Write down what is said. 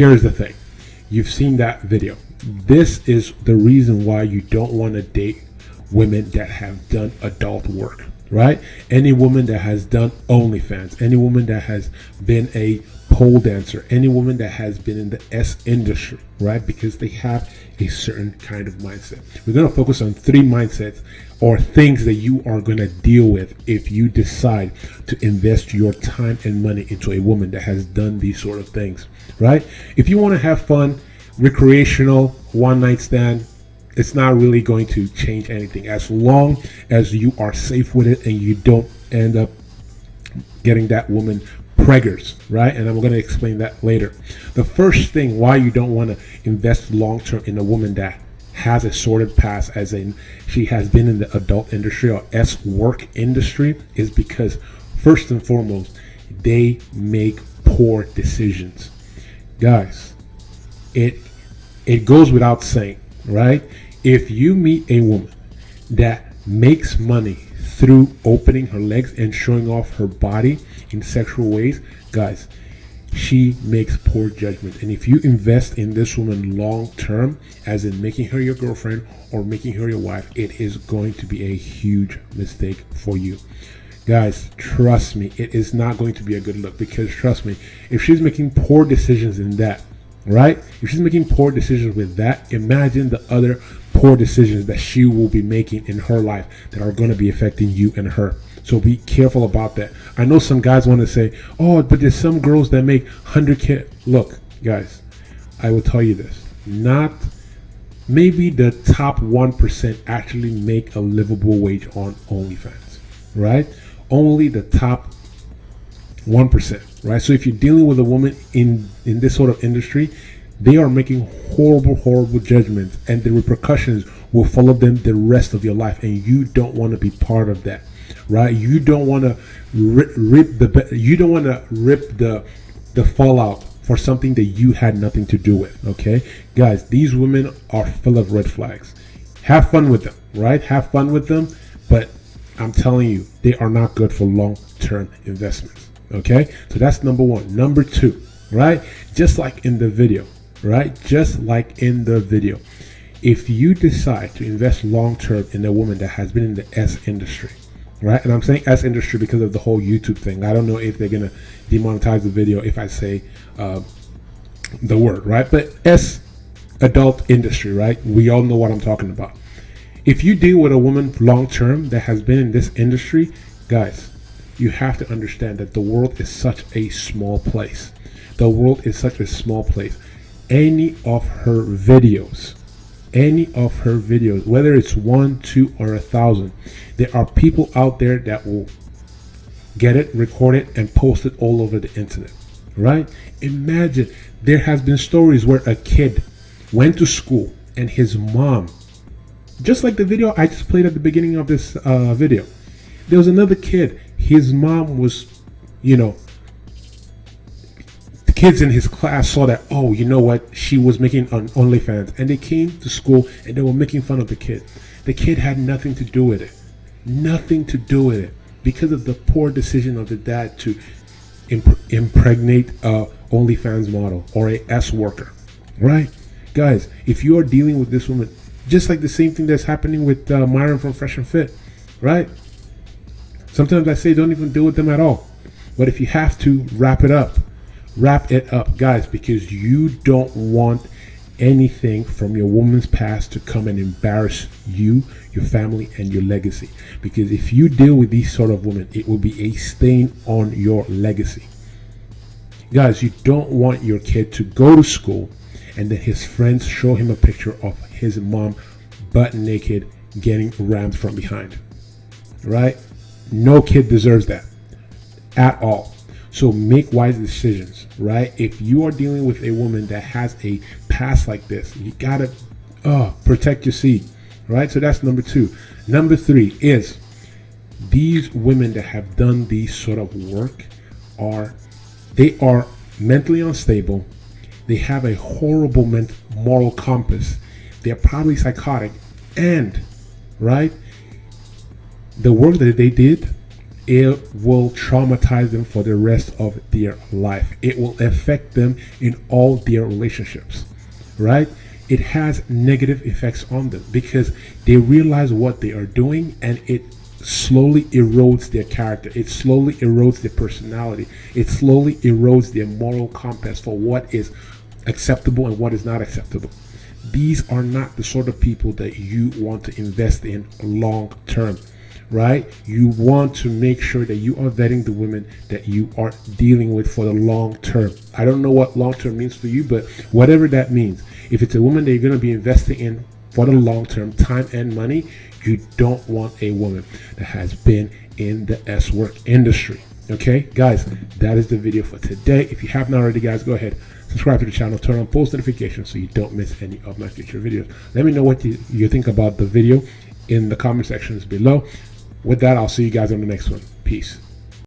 here's the thing. You've seen that video. This is the reason why you don't want to date women that have done adult work, right? Any woman that has done OnlyFans, any woman that has been a pole dancer, any woman that has been in the S industry, right? Because they have a certain kind of mindset. We're going to focus on 3 mindsets or things that you are going to deal with if you decide to invest your time and money into a woman that has done these sort of things, right? If you want to have fun, recreational, one night stand, it's not really going to change anything as long as you are safe with it and you don't end up getting that woman preggers, right? And I'm going to explain that later. The first thing why you don't want to invest long term in a woman that has a sordid past, as in she has been in the adult industry or S work industry, is because first and foremost, they make poor decisions. Guys, it goes without saying, right? If you meet a woman that makes money through opening her legs and showing off her body in sexual ways, guys, she makes poor judgment. And if you invest in this woman long term, as in making her your girlfriend or making her your wife, it is going to be a huge mistake for you. Guys, trust me, it is not going to be a good look, because trust me, if she's making poor decisions in that, right? If she's making poor decisions with that, imagine the other poor decisions that she will be making in her life that are going to be affecting you and her. So be careful about that. I know some guys want to say, oh, but there's some girls that make 100K. Look, guys, I will tell you this. Not maybe the top 1% actually make a livable wage on OnlyFans, right? Only the top 1%, right? So if you're dealing with a woman in this sort of industry, they are making horrible judgments, and the repercussions will follow them the rest of your life, and you don't want to be part of that, right? You don't want to rip the fallout for something that you had nothing to do with. Okay, guys, these women are full of red flags. Have fun with them, right? Have fun with them, but I'm telling you, they are not good for long-term investments. Okay, so that's number 1. Number 2, right? Just like in the video, right? Just like in the video, if you decide to invest long-term in a woman that has been in the S industry, right? And I'm saying S industry because of the whole YouTube thing. I don't know if they're going to demonetize the video if I say the word, right? But S, adult industry, right? We all know what I'm talking about. If you deal with a woman long-term that has been in this industry, guys, you have to understand that the world is such a small place. The world is such a small place. Any of her videos, whether it's 1, 2, or 1,000, there are people out there that will get it, record it, and post it all over the internet, right? Imagine, there has been stories where a kid went to school and his mom, just like the video I just played at the beginning of this video, there was another kid, his mom was, the kids in his class saw that, oh, you know what, she was making on OnlyFans, and they came to school and they were making fun of the kid. The kid had nothing to do with it. Nothing to do with it, because of the poor decision of the dad to impregnate a OnlyFans model or a S worker, right? Guys, if you are dealing with this woman, just like the same thing that's happening with Myron from Fresh and Fit, right? Sometimes I say don't even deal with them at all. But if you have to, wrap it up, guys, because you don't want anything from your woman's past to come and embarrass you, your family, and your legacy. Because if you deal with these sort of women, it will be a stain on your legacy. Guys, you don't want your kid to go to school and then his friends show him a picture of his mom butt naked getting rammed from behind, right? No kid deserves that at all. So make wise decisions, right? If you are dealing with a woman that has a past like this, you gotta protect your seed, right? So that's number 2. Number 3 is these women that have done these sort of work are mentally unstable. They have a horrible moral compass. They're probably psychotic, and right, the work that they did it will traumatize them for the rest of their life. It will affect them in all their relationships, right? It has negative effects on them because they realize what they are doing, and it slowly erodes their character. It slowly erodes their personality. It slowly erodes their moral compass for what is acceptable and what is not acceptable. These are not the sort of people that you want to invest in long term, right? You want to make sure that you are vetting the women that you are dealing with for the long term. I don't know what long term means for you, but whatever that means, if it's a woman that you're going to be investing in for the long term, time and money, you don't want a woman that has been in the S work industry. Okay, guys, that is the video for today. If you haven't already, guys, go ahead, subscribe to the channel, turn on post notifications so you don't miss any of my future videos. Let me know what you think about the video in the comment sections below. With that, I'll see you guys on the next one. Peace.